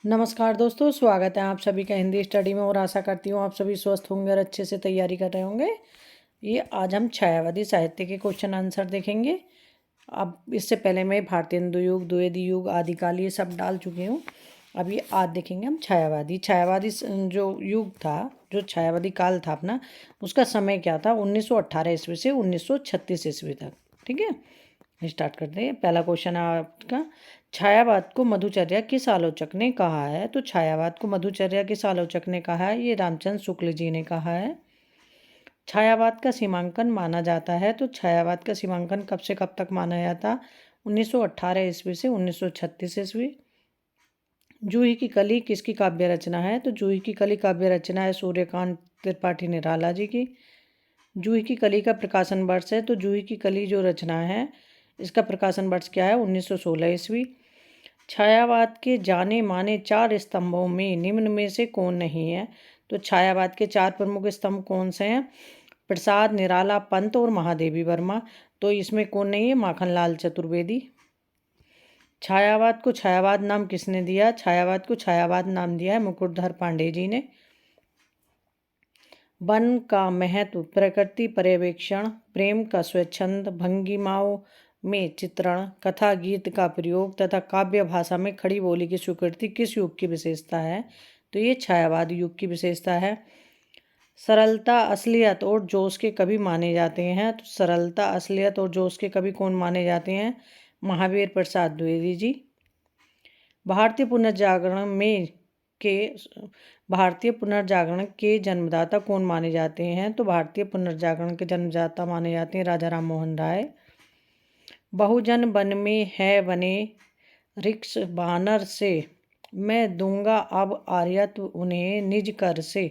नमस्कार दोस्तों, स्वागत है आप सभी का हिंदी स्टडी में और आशा करती हूँ आप सभी स्वस्थ होंगे और अच्छे से तैयारी कर रहे होंगे। ये आज हम छायावादी साहित्य के क्वेश्चन आंसर देखेंगे। अब इससे पहले मैं भारतीय हिंदू युग, द्विवेदी युग, आदिकाल ये सब डाल चुकी हूँ। अब ये आज देखेंगे हम छायावादी जो युग था, जो छायावादी काल था अपना, उसका समय क्या था 1918 ईस्वी से 1936 ईस्वी तक। ठीक है, स्टार्ट करते हैं। पहला क्वेश्चन है आपका, छायावाद को मधुचर्या किस आलोचक ने कहा है? तो छायावाद को मधुचर्या किस आलोचक ने कहा है? ये रामचंद्र शुक्ल जी ने कहा है। छायावाद का सीमांकन माना जाता है, तो छायावाद का सीमांकन कब से कब तक माना जाता? 1918 ईस्वी से 1936 ईस्वी। जूही की कली किसकी काव्य रचना है? तो जूही की कली काव्य रचना है सूर्यकांत त्रिपाठी निराला जी की। जूही की कली का प्रकाशन वर्ष है, तो जूही की कली जो रचना है इसका प्रकाशन वर्ष क्या है? 1916 ईस्वी। छायावाद के जाने माने 4 स्तंभों में निम्न में से कौन नहीं है? तो छायावाद के 4 प्रमुख स्तंभ कौन से हैं? प्रसाद, निराला, पंत और महादेवी वर्मा। तो इसमें कौन नहीं है? माखनलाल चतुर्वेदी। छायावाद को छायावाद नाम किसने दिया? छायावाद को छायावाद नाम दिया है मुकुटधर पांडे जी ने। वन का महत्व, प्रकृति पर्यवेक्षण, प्रेम का स्वच्छंद, भंगिमाओं में चित्रण, कथा गीत का प्रयोग तथा काव्य भाषा में खड़ी बोली की स्वीकृति किस युग की विशेषता है? तो ये छायावाद युग की विशेषता है। सरलता, असलियत और जोश के कवि माने जाते हैं, तो सरलता, असलियत और जोश के कवि कौन माने जाते हैं? महावीर प्रसाद द्विवेदी जी। भारतीय पुनर्जागरण में के भारतीय पुनर्जागरण के जन्मदाता कौन माने जाते हैं? तो भारतीय पुनर्जागरण के जन्मदाता माने जाते हैं राजा राम मोहन राय। बहुजन वन में है बने रिक्स बानर से, मैं दूंगा अब आर्यत्व उन्हें निज कर से।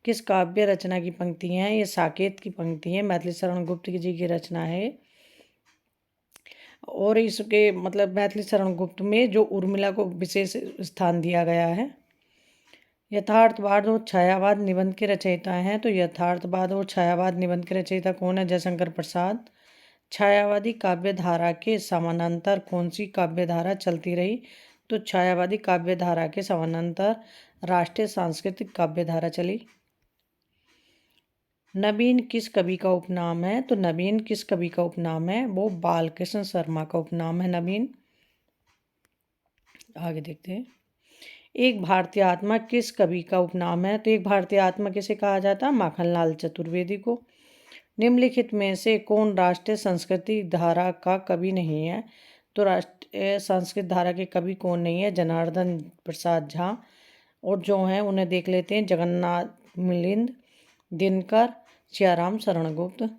किस काव्य रचना की पंक्ति हैं? ये साकेत की पंक्ति है, मैथिली शरण गुप्त जी की रचना है। और इसके मैथिली शरण गुप्त में जो उर्मिला को विशेष स्थान दिया गया है। यथार्थवाद और छायावाद निबंध के रचयिता हैं, तो यथार्थवाद और छायावाद निबंध के रचयिता कौन है? जयशंकर प्रसाद। छायावादी काव्य धारा के समानांतर कौन सी काव्य धारा चलती रही? तो छायावादी काव्य धारा के समानांतर राष्ट्रीय सांस्कृतिक काव्य धारा चली। नवीन किस कवि का उपनाम है? तो नवीन किस कवि का उपनाम है? वो बालकृष्ण शर्मा का उपनाम है नवीन। आगे देखते हैं। एक भारतीय आत्मा किस कवि का उपनाम है? तो एक भारतीय आत्मा किसे कहा जाता है? माखनलाल चतुर्वेदी को। निम्नलिखित में से कौन राष्ट्रीय संस्कृति धारा का कवि नहीं है? तो राष्ट्रीय संस्कृत धारा के कवि कौन नहीं है? जनार्दन प्रसाद झा। और जो हैं उन्हें देख लेते हैं। जगन्नाथ मिलिंद, दिनकर, सियाराम शरणगुप्त।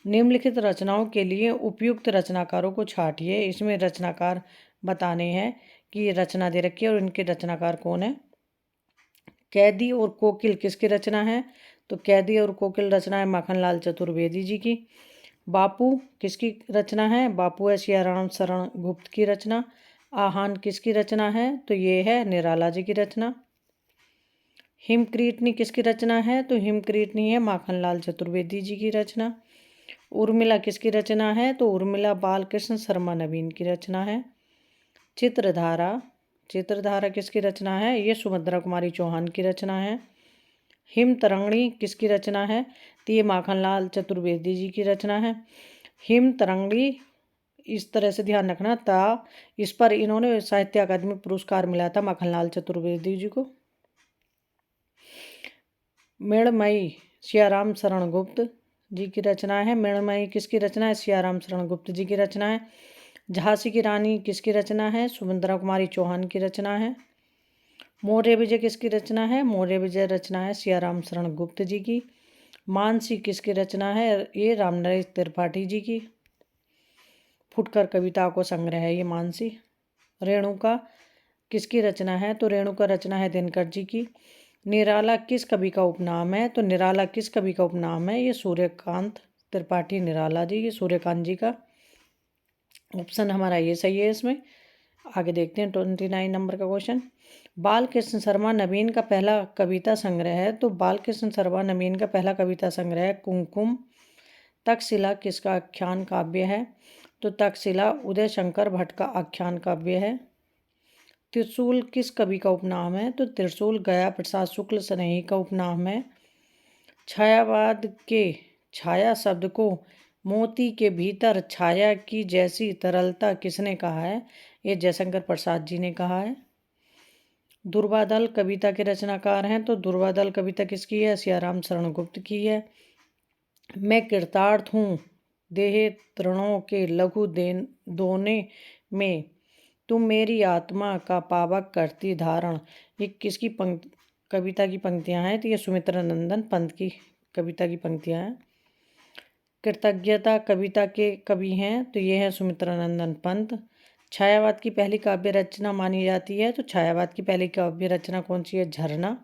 निम्नलिखित रचनाओं के लिए उपयुक्त रचनाकारों को छांटिए। इसमें रचनाकार बताने हैं कि ये रचना दे रखी है और इनके रचनाकार कौन है। कैदी और कोकिल किसकी रचना है? तो कैदी और कोकिल रचना है माखनलाल चतुर्वेदी जी की। बापू किसकी रचना है? बापू है सियाराम शरण गुप्त की रचना। आहान किसकी रचना है? तो ये है निराला जी की रचना। हिमक्रीटनी किसकी रचना है? तो हिमक्रीटनी है माखनलाल चतुर्वेदी जी की रचना। उर्मिला किसकी रचना है? तो उर्मिला बालकृष्ण शर्मा नवीन की रचना है। चित्रधारा, चित्रधारा किसकी रचना है? ये सुभद्रा कुमारी चौहान की रचना है। हिम तरंगणी किसकी रचना है? तो ये माखनलाल चतुर्वेदी जी की रचना है। हिम तरंगणी इस तरह से ध्यान रखना था, इस पर इन्होंने साहित्य अकादमी पुरस्कार मिला था माखनलाल चतुर्वेदी जी को। मृणमयी सियाराम शरण गुप्त जी की रचना है। मृणमयी किसकी रचना है? सियाराम शरण गुप्त जी की रचना है। झांसी की रानी किसकी रचना है? सुभद्रा कुमारी चौहान की रचना है। मौर्य विजय किसकी रचना है? मौर्य विजय रचना है सियाराम शरण गुप्त जी की। मानसी किसकी रचना है? ये रामनरेश त्रिपाठी जी की। फुटकर कविता को संग्रह है ये मानसी। रेणुका किसकी रचना है? तो रेणुका रचना है दिनकर जी की। निराला किस कवि का उपनाम है? तो निराला किस कवि का उपनाम है? ये सूर्यकांत त्रिपाठी निराला जी, ये सूर्यकांत जी का। ऑप्शन हमारा ये सही है इसमें। आगे देखते हैं 29 नंबर का क्वेश्चन। बालकृष्ण शर्मा नवीन का पहला कविता संग्रह है, तो बालकृष्ण शर्मा नवीन का पहला कविता संग्रह है कुमकुम। तक्षशिला किसका आख्यान काव्य है? तो तक्षशिला उदय शंकर भट्ट का आख्यान काव्य है। त्रिशूल किस कवि का उपनाम है? तो त्रिशूल गया प्रसाद शुक्ल स्नेही का उपनाम है। छायावाद के छाया शब्द को मोती के भीतर छाया की जैसी तरलता किसने कहा है? ये जयशंकर प्रसाद जी ने कहा है। दुर्वादल कविता के रचनाकार हैं, तो दुर्वादल कविता किसकी है? सियाराम शरण गुप्त की है। मैं कृतार्थ हूँ देह तृणों के लघु दोने में, तुम मेरी आत्मा का पावक करती धारण। ये किसकी कविता की पंक्तियाँ हैं? तो ये सुमित्रा नंदन पंत की कविता की पंक्तियाँ हैं। कृतज्ञता कविता के कवि हैं, तो ये है सुमित्रा नंदन पंत। छायावाद की पहली काव्य रचना मानी जाती है, तो छायावाद की पहली काव्य रचना कौन सी है? झरना।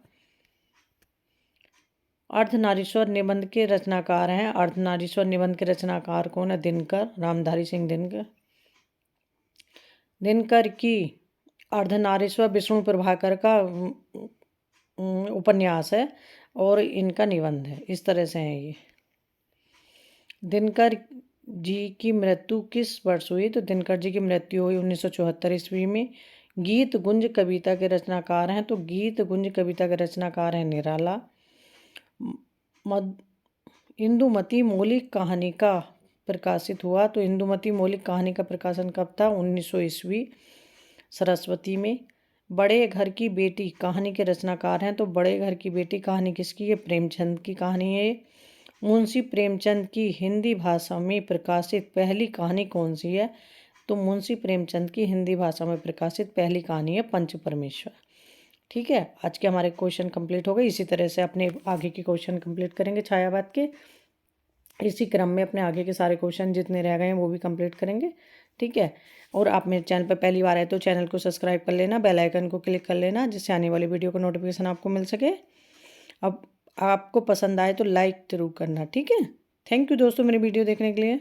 अर्धनारीश्वर निबंध के रचनाकार हैं। अर्धनारीश्वर निबंध के रचनाकार कौन है? दिनकर, रामधारी सिंह दिनकर। दिनकर की अर्धनारीश्वर विष्णु प्रभाकर का उपन्यास है और इनका निबंध है। इस तरह से है ये। दिनकर जी की मृत्यु किस वर्ष हुई? तो दिनकर जी की मृत्यु हुई 1974 ईस्वी में। गीत गुंज कविता के रचनाकार हैं, तो गीत गुंज कविता के रचनाकार हैं निराला। इंदुमती मौलिक कहानी का प्रकाशित हुआ, तो इंदुमती मौलिक कहानी का प्रकाशन कब था? 1900 ईस्वी सरस्वती में। बड़े घर की बेटी कहानी के रचनाकार हैं, तो बड़े घर की बेटी कहानी किसकी है? प्रेमचंद की कहानी है। मुंशी प्रेमचंद की हिंदी भाषा में प्रकाशित पहली कहानी कौन सी है? तो मुंशी प्रेमचंद की हिंदी भाषा में प्रकाशित पहली कहानी है पंच परमेश्वर। ठीक है, आज के हमारे क्वेश्चन कंप्लीट हो गए। इसी तरह से अपने आगे के क्वेश्चन कंप्लीट करेंगे छायावाद के। इसी क्रम में अपने आगे के सारे क्वेश्चन जितने रह गए हैं वो भी कंप्लीट करेंगे। ठीक है, और आप मेरे चैनल पर पहली बार आए तो चैनल को सब्सक्राइब कर लेना, बेल आइकन को क्लिक कर लेना, जिससे आने वाली वीडियो का नोटिफिकेशन आपको मिल सके। अब आपको पसंद आए तो लाइक जरूर करना। ठीक है, थैंक यू दोस्तों मेरी वीडियो देखने के लिए।